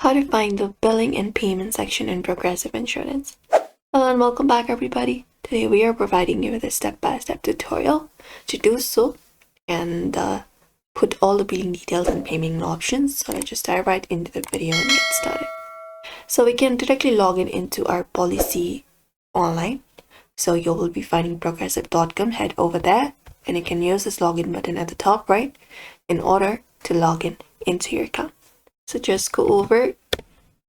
how to find the billing and payment section in Progressive Insurance. Hello and welcome back everybody. Today we are providing you with a step-by-step tutorial to do so and put all the billing details and payment options. So let's just dive right into the video and get started. So we can directly log in into our policy online. So you will be finding progressive.com, head over there and you can use this login button at the top right in order to log in into your account. So just go over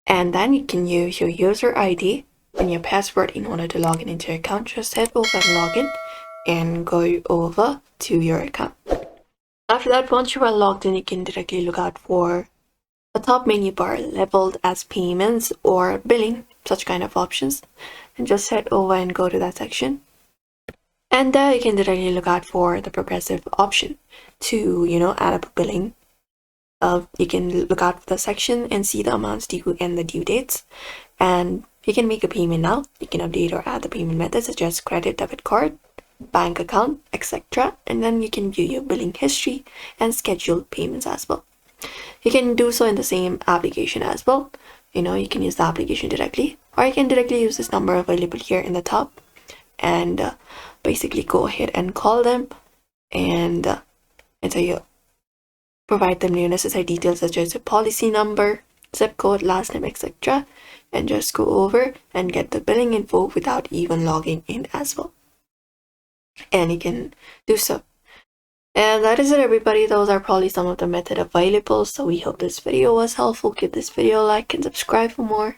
and then you can use your user ID and your password in order to log in into your account. Just head over and log in and go over to your account. After that, once you are logged in, you can directly look out for a top menu bar labeled as payments or billing, such kind of options, and just head over and go to that section. And there you can directly look out for the progressive option to add up a billing. You can look out for the section and see the amounts due and the due dates, and you can make a payment now. You can update or add the payment methods such as credit, debit card, bank account, etc. And then you can view your billing history and schedule payments as well. You can do so in the same application as well. You can use the application directly, or you can directly use this number available here in the top and basically go ahead and call them and enter your provide them your necessary details such as your policy number, zip code, last name, etc. and just go over and get the billing info without even logging in as well. And you can do so. And that is it everybody. Those are probably some of the methods available. So we hope this video was helpful. Give this video a like and subscribe for more.